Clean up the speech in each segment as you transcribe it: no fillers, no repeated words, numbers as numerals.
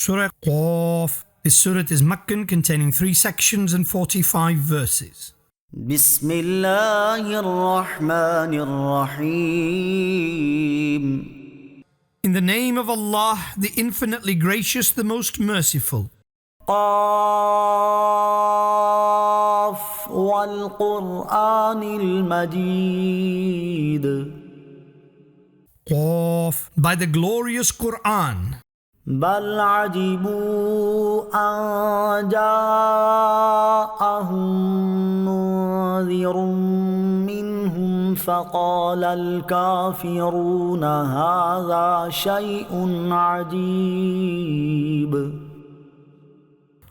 Surah Qaf. This surah is Meccan, containing 3 sections and 45 verses. بسم الله الرحمن الرحيم. In the name of Allah, the infinitely gracious, the most merciful. قاف والقرآن المجيد. Qaf, by the glorious Quran. بل عجبوا أن جاءهم منذر منهم فقال الكافرون هذا شيء عجيب.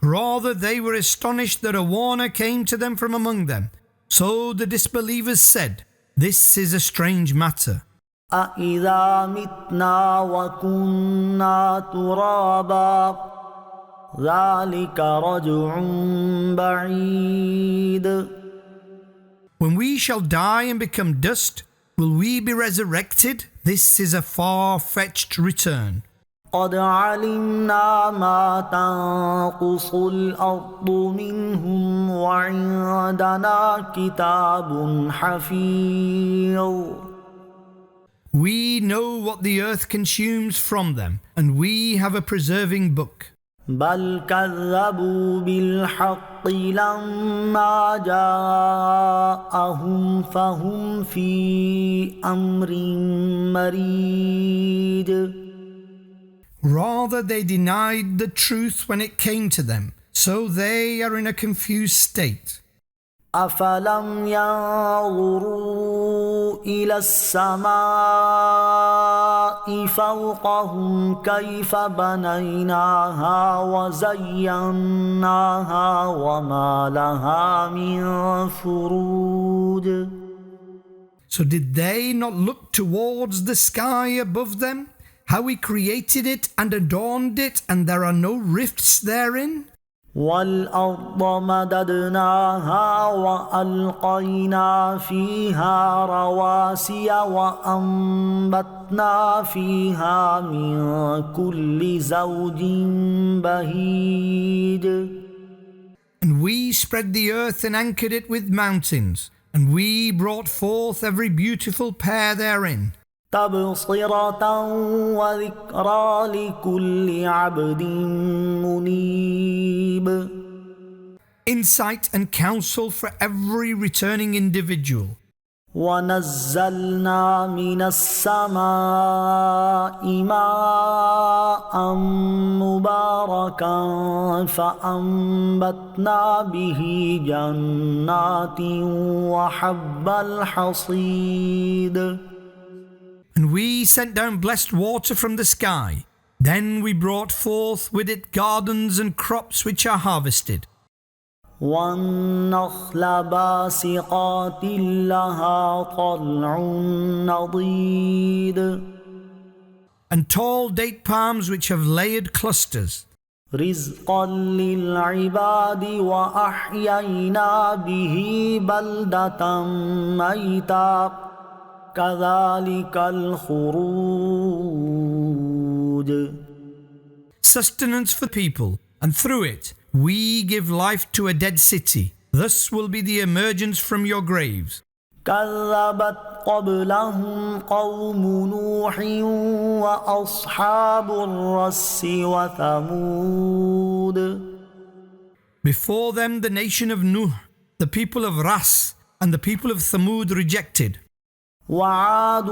Rather, they were astonished that a warner came to them from among them. So the disbelievers said, "This is a strange matter." أَإِذَا مِتْنَا وَكُنَّا تُرَابًا ذَلِكَ رَجْعٌ بَعِيدٌ. When we shall die and become dust, will we be resurrected? This is a far-fetched return. قَدْ عَلِمْنَا مَا تَنقُصُ الْأَرْضُ مِنْهُمْ وَعِندَنَا كِتَابٌ حَفِيظٌ. We know what the earth consumes from them, and we have a preserving book. بل كذبوا بالحق لما جاءهم فهم في أمر مريج. Rather, they denied the truth when it came to them, so they are in a confused state. أفلم ينظروا إلى السماء فوقهم كيف بنيناها وزيناها وما لها من فروج. So did they not look towards the sky above them, how we created it and adorned it, and there are no rifts therein? والأرض مددناها وألقينا فيها رواسي وأنبتنا فيها من كل زوج بهيج. And we spread the earth and anchored it with mountains, and we brought forth every beautiful pair therein. تبصرة وذكرى لكل عبد منيب. Insight and counsel for every returning individual. ونزلنا من السماء ماء مباركا فأنبتنا به جنات وحب الحصيد. And we sent down blessed water from the sky. Then we brought forth with it gardens and crops which are harvested. والنخل باسقات لها طلع نضيد. And tall date palms which have layered clusters. رزقا للعباد وأحيينا به بلدة ميتا كذلك الخروج. Sustenance for people, and through it we give life to a dead city. Thus will be the emergence from your graves. كذبت قبلهم قوم نوح وأصحاب الرس وثمود. Before them the nation of Nuh, the people of Ras, and the people of Thamud rejected. وعاد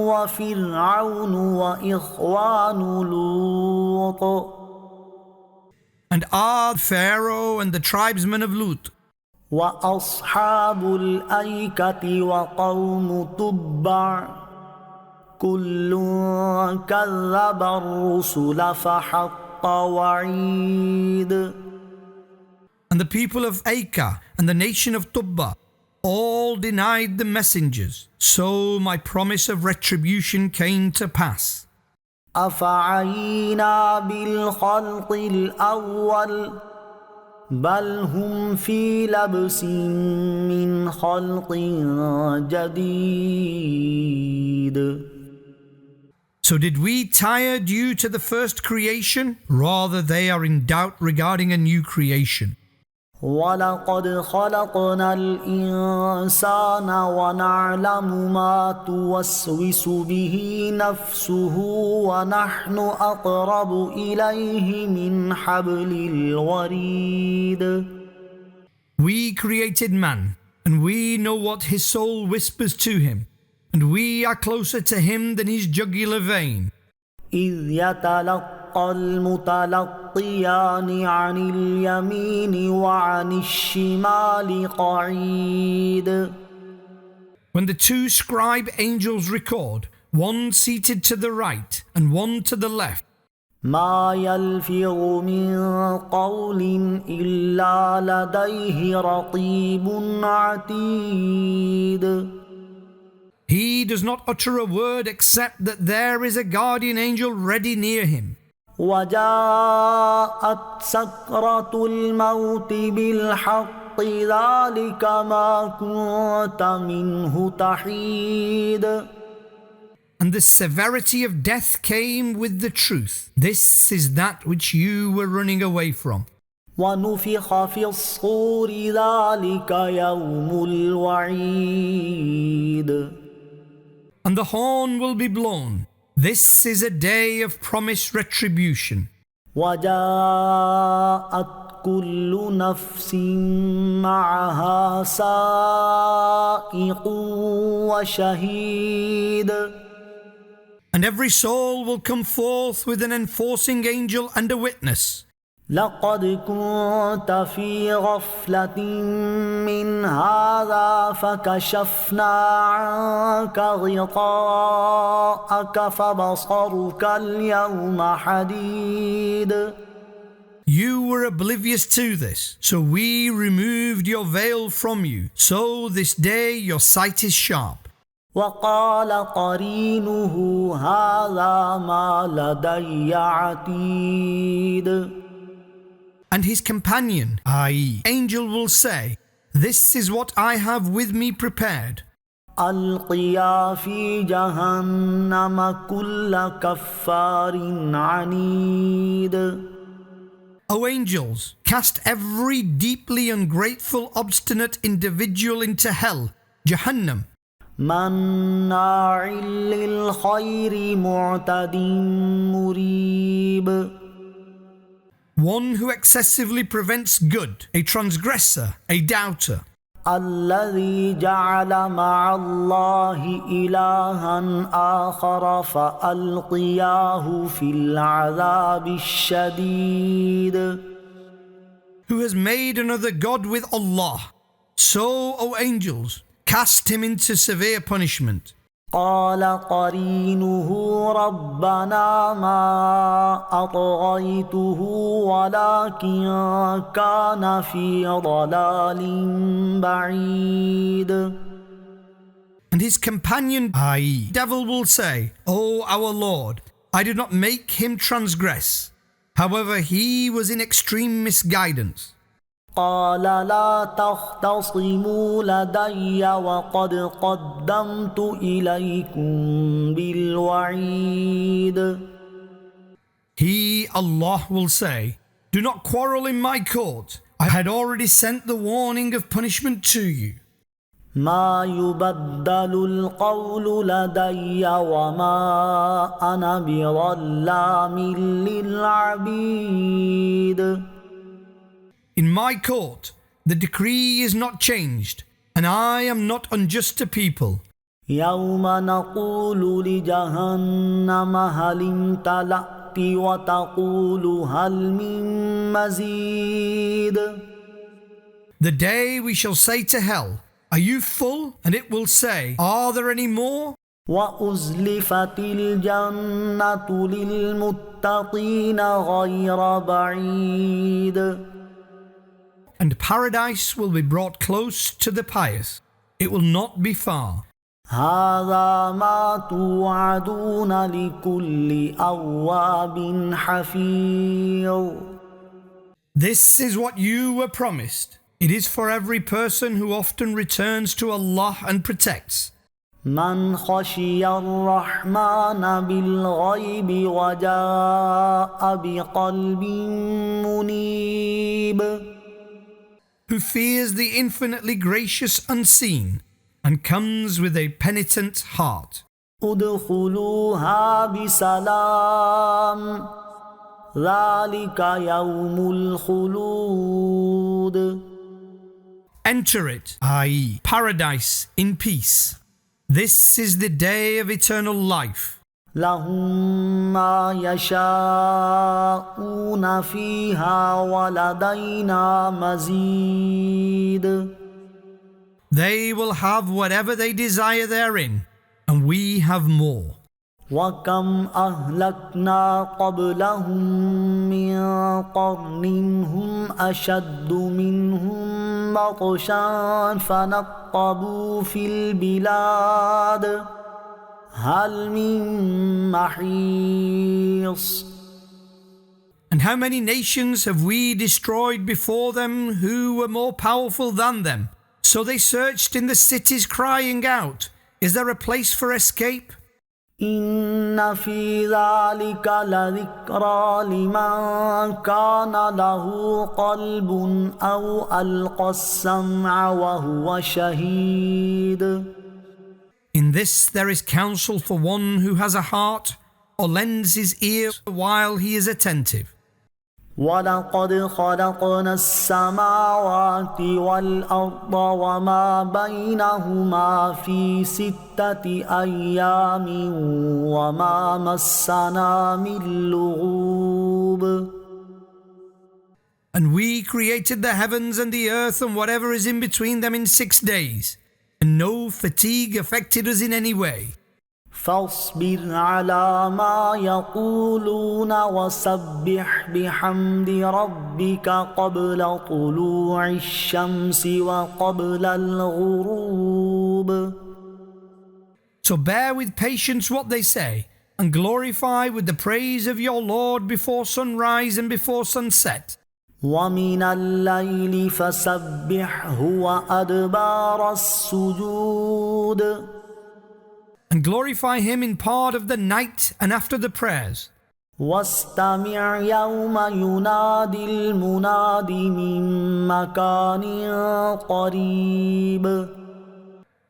وفرعون وإخوان لوط. And Ad, Pharaoh, and the tribesmen of Lut. وأصحاب الأيكة وقوم تبع كل كذب الرسل فحق وعيد. And the people of Acre and the nation of Tubba all denied the messengers. So my promise of retribution came to pass. أفعينا بالخلق الأول بل هم في لبس من خلق جديد. So did we tire due to the first creation? Rather, they are in doubt regarding a new creation. وَلَقَدْ خَلَقْنَا الْإِنسَانَ وَنَعْلَمُ مَا تُوَسْوِسُ بِهِ نَفْسُهُ وَنَحْنُ أَقْرَبُ إِلَيْهِ مِنْ حَبْلِ الْوَرِيدِ. We created man, and we know what his soul whispers to him, and we are closer to him than his jugular vein. إِذْ يَتَلَقَّى الْمُتَلَقِّيَانِ عَنِ الْيَمِينِ وَعَنِ الشِّمَالِ قَعِيدٌ. When the two scribe angels record, one seated to the right and one to the left, ما يلفظ من قول إلا لديه رقيب عتيد. he does not utter a word except that there is a guardian angel ready near him. وجاءت سكرة الموت بالحق ذلك ما كنت منه تحيد. And the severity of death came with the truth. This is that which you were running away from. ونفخ في الصور ذلك يوم الوعيد. And the horn will be blown. This is a day of promised retribution. وجاءت كل نفس معها سائق وشهيد. And every soul will come forth with an enforcing angel and a witness. لقد كنت في غفلة من هذا فكشفنا عنك غطاءك فبصرك اليوم حديد. You were oblivious to this, so we removed your veil from you. So this day your sight is sharp. وقال قرينه هذا ما لدي عتيد. And his companion, i.e., angel, will say, this is what I have with me prepared. ألقيا في جهنم كل كفار عنيد. O angels, cast every deeply ungrateful, obstinate individual into hell, Jahannam, مناع للخير معتد مريب. one who excessively prevents good, a transgressor, a doubter. الذي جعل مع الله إلها آخر فألقياه في العذاب الشديد. Who has made another god with Allah. So, O angels, cast him into severe punishment. قال قرينه ربنا ما أطغيته ولكن كان في ضلال بعيد. And his companion, i.e., devil, will say, O our Lord, I did not make him transgress. However, he was in extreme misguidance. قال لا تختصموا لدي وقد قدمت إليكم بالوعيد. He, Allah, will say, do not quarrel in my court. I had already sent the warning of punishment to you. ما يبدل القول لدي وما أنا بظلام للعبيد. In my court, the decree is not changed, and I am not unjust to people. يوم نقول لجهنم هل امتلأت وتقول هل من مزيد. The day we shall say to hell, are you full? And it will say, are there any more? وأزلفت الجنة للمتقين غير بعيد. And paradise will be brought close to the pious. It will not be far. هذا ما توعدون لكل أواب حفيظ. This is what you were promised. It is for every person who often returns to Allah and protects. من خشي الرحمن بالغيب وجاء بقلب منيب. Who fears the infinitely gracious unseen and comes with a penitent heart. ادخلوها بسلام ذلك يوم الخلود. Enter it, i.e., paradise, in peace. This is the day of eternal life. لهم ما يشاءون فيها ولدينا مزيد. They will have whatever they desire therein, and we have more. وكم أهلكنا قبلهم من قرن هم أشد منهم بطشا فنقبوا في البلاد هل من محيص. And how many nations have we destroyed before them who were more powerful than them? So they searched in the cities crying out, is there a place for escape? إن في ذلك لذكرى لمن كان له قلب أو ألقى السمع وهو شهيد. In this there is counsel for one who has a heart or lends his ear while he is attentive. ولقد خلقنا السماوات والأرض وما بينهما في 6 أيام وما مسنا من لغوب. And we created the heavens and the earth and whatever is in between them in 6 days, and no fatigue affected us in any way. فاصبر على ما يقولون وسبح بحمد ربك قبل طلوع الشمس وقبل الغروب. So bear with patience what they say, and glorify with the praise of your Lord before sunrise and before sunset. ومن الليل فسبحه وأدبار السجود. And glorify him in part of the night and after the prayers. واستمع يوم ينادي المناد من مكان قريب.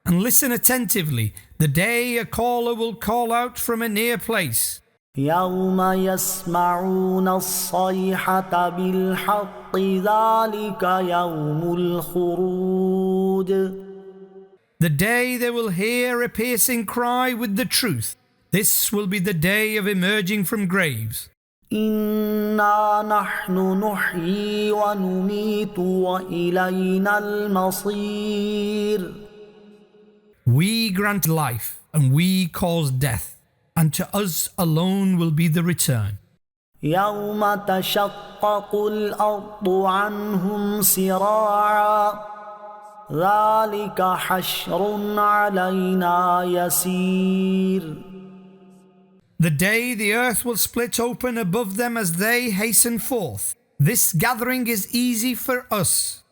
And listen attentively the day a caller will call out from a near place. يوم يسمعون الصيحة بالحق ذلك يوم الخروج. The day they will hear a piercing cry with the truth. This will be the day of emerging from graves. إنا نحن نحيي ونميت وإلينا المصير. We grant life and we cause death, and to us alone will be the return. يوم تشقق الأرض عنهم سراعا ذلك حشر علينا يسير. The day the earth will split open above them as they hasten forth. This gathering is easy for us.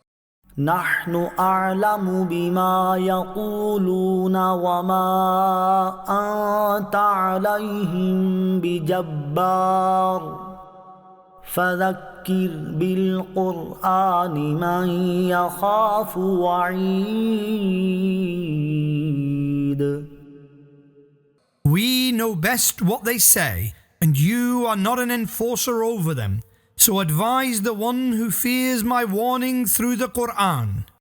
نحن أعلم بما يقولون وما أنت عليهم بجبار فذكر بالقرآن من يخاف وعيد. We know best what they say, and you are not an enforcer over them. So advise the one who fears my warning through the Quran.